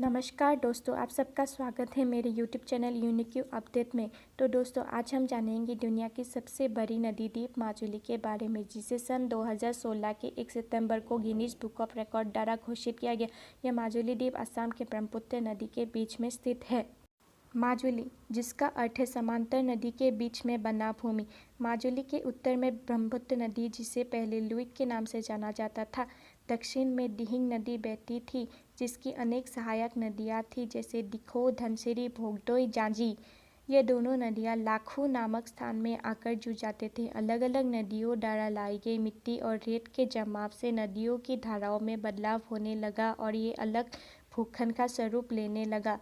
नमस्कार दोस्तों, आप सबका स्वागत है मेरे YouTube चैनल यूनिक्यू अपडेट में। तो दोस्तों, आज हम जानेंगे दुनिया की सबसे बड़ी नदी द्वीप माजुली के बारे में, जिसे सन 2016 के 1 सितंबर को गिनीज बुक ऑफ रिकॉर्ड द्वारा घोषित किया गया। यह माजुली द्वीप असम के ब्रह्मपुत्र नदी के बीच में स्थित है। माजुली, जिसका अर्थ है समांतर नदी के बीच में बना भूमि। माजुली के उत्तर में ब्रह्मपुत्र नदी, जिसे पहले लुइक के नाम से जाना जाता था। दक्षिण में दिहिंग नदी बहती थी, जिसकी अनेक सहायक नदियाँ थीं, जैसे दिखो, धनसिरी, भोगदोई, जांजी। ये दोनों नदियाँ लाखू नामक स्थान में आकर जुड़ जाते थे। अलग अलग नदियों द्वारा लाई गई मिट्टी और रेत के जमाव से नदियों की धाराओं में बदलाव होने लगा और ये अलग भूखंड का स्वरूप लेने लगा।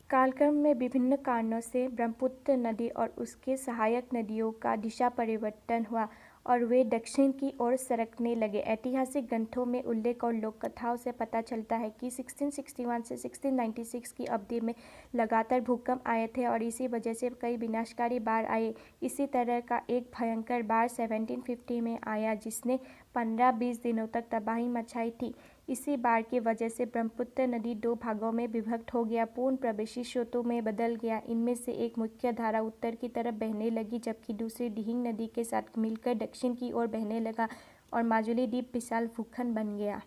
कालक्रम में विभिन्न कारणों से ब्रह्मपुत्र नदी और उसके सहायक नदियों का दिशा परिवर्तन हुआ और वे दक्षिण की ओर सरकने लगे। ऐतिहासिक ग्रंथों में उल्लेख और लोक कथाओं से पता चलता है कि 1661 से 1696 की अवधि में लगातार भूकंप आए थे और इसी वजह से कई विनाशकारी बाढ़ आए। इसी तरह का एक भयंकर बाढ़ 1750 में आया, जिसने 15-20 दिनों तक तबाही मचाई थी। इसी बाढ़ की वजह से ब्रह्मपुत्र नदी दो भागों में विभक्त हो गया, पूर्ण प्रवेशी स्रोतों में बदल गया। इनमें से एक मुख्य धारा उत्तर की तरफ बहने लगी, जबकि दूसरी दिहिंग नदी के साथ मिलकर दक्षिण की ओर बहने लगा और माजुली द्वीप विशाल भूखंड बन गया।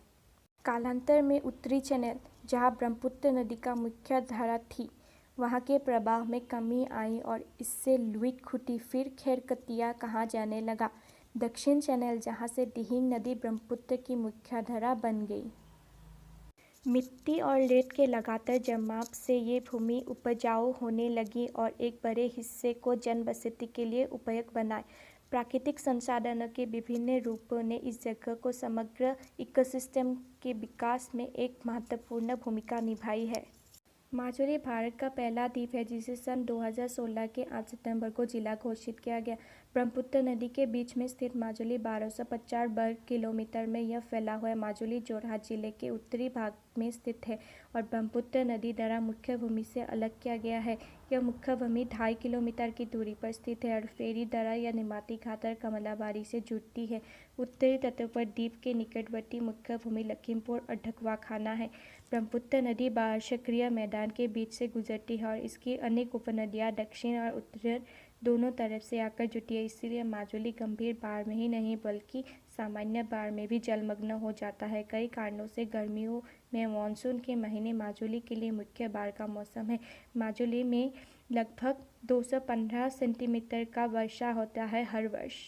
कालांतर में उत्तरी चैनल, जहाँ ब्रह्मपुत्र नदी का मुख्य धारा थी, वहाँ के प्रवाह में कमी आई और इससे लुइक खुटी, फिर खैरकतिया कहा जाने लगा। दक्षिण चैनल, जहाँ से दिहिंग नदी ब्रह्मपुत्र की मुख्य धारा बन गई। मिट्टी और रेत के लगातार जमाव से ये भूमि उपजाऊ होने लगी और एक बड़े हिस्से को जनबसती के लिए उपयुक्त बनाए। प्राकृतिक संसाधनों के विभिन्न रूपों ने इस जगह को समग्र इकोसिस्टम के विकास में एक महत्वपूर्ण भूमिका निभाई है। माजुली भारत का पहला द्वीप है जिसे सन 2016 के 8 सितंबर को जिला घोषित किया गया। ब्रह्मपुत्र नदी के बीच में स्थित माजुली 1250 वर्ग किलोमीटर में यह फैला हुआ है। माजुली जोरहाट जिले के उत्तरी भाग में स्थित है और ब्रह्मपुत्र नदी द्वारा मुख्य भूमि से अलग किया गया है। यह मुख्य भूमि 2.5 किलोमीटर की दूरी पर स्थित है और फेरी द्वारा या निमाती घाट और कमलाबारी से जुड़ती है। उत्तरी तटों पर द्वीप के निकटवर्ती मुख्य भूमि लखीमपुर और ढकवा खाना है। ब्रह्मपुत्र नदी बारहचक्रीय मैदान के बीच से गुजरती है और इसकी अनेक उपनदियाँ दक्षिण और उत्तर दोनों तरफ से आकर जुटी है। इसलिए माजुली गंभीर बाढ़ में ही नहीं बल्कि सामान्य बाढ़ में भी जलमग्न हो जाता है। कई कारणों से गर्मियों में मानसून के महीने माजुली के लिए मुख्य बाढ़ का मौसम है। माजुली में लगभग 215 सेंटीमीटर का वर्षा होता है हर वर्ष।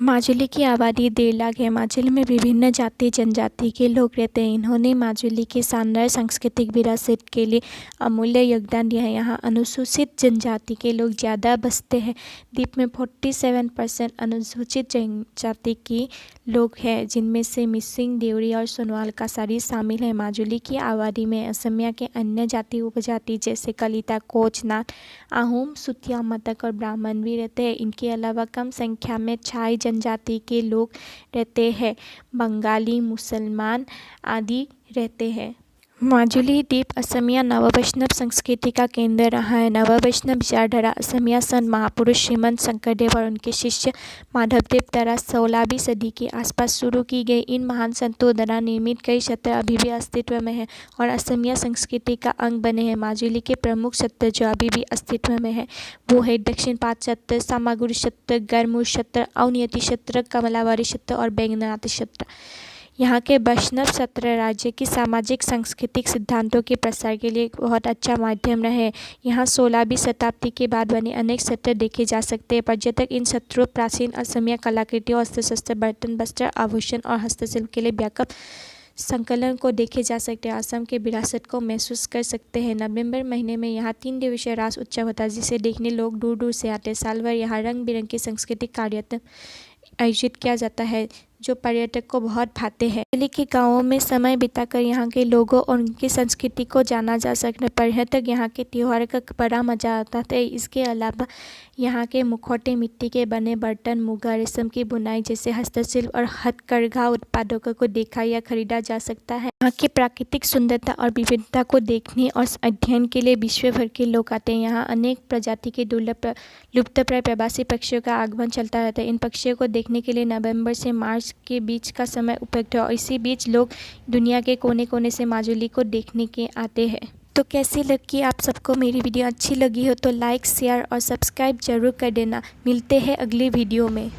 माजुली की आबादी 1.5 लाख है। माजुली में विभिन्न जाति जनजाति के लोग रहते हैं। इन्होंने माजुली की शानदार सांस्कृतिक विरासत के लिए अमूल्य योगदान दिया है। यहाँ अनुसूचित जनजाति के लोग ज़्यादा बसते हैं। द्वीप में 47% अनुसूचित जनजाति के लोग हैं, जिनमें से मिसिंग, देवरी और सोनवाल का सारी शामिल है। माजुली की आबादी में असमिया के अन्य जाति उपजाति जैसे कलिता, कोच, नाग, आहूम, सुतिया, मतक और ब्राह्मण भी रहते हैं। इनके अलावा कम संख्या में छाई जनजाति के लोग रहते हैं। बंगाली, मुसलमान आदि रहते हैं। माजुली द्वीप असमिया नववैष्णव संस्कृति का केंद्र रहा है। नववैष्णव विचारधारा असमिया संत महापुरुष श्रीमंत शंकरदेव और उनके शिष्य माधवदेव द्वारा 16वीं सदी के आसपास शुरू की गई। इन महान संतों द्वारा निर्मित कई क्षेत्र अभी भी अस्तित्व में हैं और असमिया संस्कृति का अंग बने हैं। माजुली के प्रमुख क्षेत्र जो अभी भी अस्तित्व में है वो है दक्षिण पाट क्षेत्र, सामागुड़ी क्षेत्र, गरमुर क्षेत्र, अवनियति क्षेत्र, कमलाबारी क्षेत्र और बैंगनाथ क्षेत्र। यहाँ के वैष्णव क्षेत्र राज्य की सामाजिक सांस्कृतिक सिद्धांतों के प्रसार के लिए एक बहुत अच्छा माध्यम रहे। यहाँ 16वीं शताब्दी के बाद बने अनेक क्षेत्र देखे जा सकते हैं। पर्यटक इन क्षेत्रों प्राचीन असमिया कलाकृतियों, अस्त्रशस्त्र, बर्तन, वस्त्र, आभूषण और हस्तशिल्प के लिए व्यापक संकलन को देखे जा सकते हैं। असम के विरासत को महसूस कर सकते हैं। नवंबर महीने में यहाँ 3 दिवसीय रास उत्सव होता है, जिसे देखने लोग दूर दूर से आते हैं। साल भर यहाँ रंग बिरंगे सांस्कृतिक कार्यक्रम आयोजित किया जाता है जो पर्यटक को बहुत भाते हैं। दिल्ली के गांवों में समय बिताकर यहाँ के लोगों और उनकी संस्कृति को जाना जा सकता है। पर्यटक यहाँ के त्योहार का बड़ा मजा आता है। इसके अलावा यहाँ के मुखौटे, मिट्टी के बने बर्तन, मुगा, रेशम की बुनाई जैसे हस्तशिल्प और हथकरघा उत्पादों को देखा या खरीदा जा सकता है। यहाँ की प्राकृतिक सुंदरता और विविधता को देखने और अध्ययन के लिए विश्व भर के लोग आते हैं। यहाँ अनेक प्रजाति के दुर्लभ लुप्तप्राय प्रवासी पक्षियों का आगमन चलता रहता है। इन पक्षियों को देखने के लिए नवंबर से मार्च के बीच का समय उपयुक्त है और इसी बीच लोग दुनिया के कोने कोने से माजुली को देखने के आते हैं। तो कैसी लगी आप सबको मेरी वीडियो? अच्छी लगी हो तो लाइक, शेयर और सब्सक्राइब जरूर कर देना। मिलते हैं अगली वीडियो में।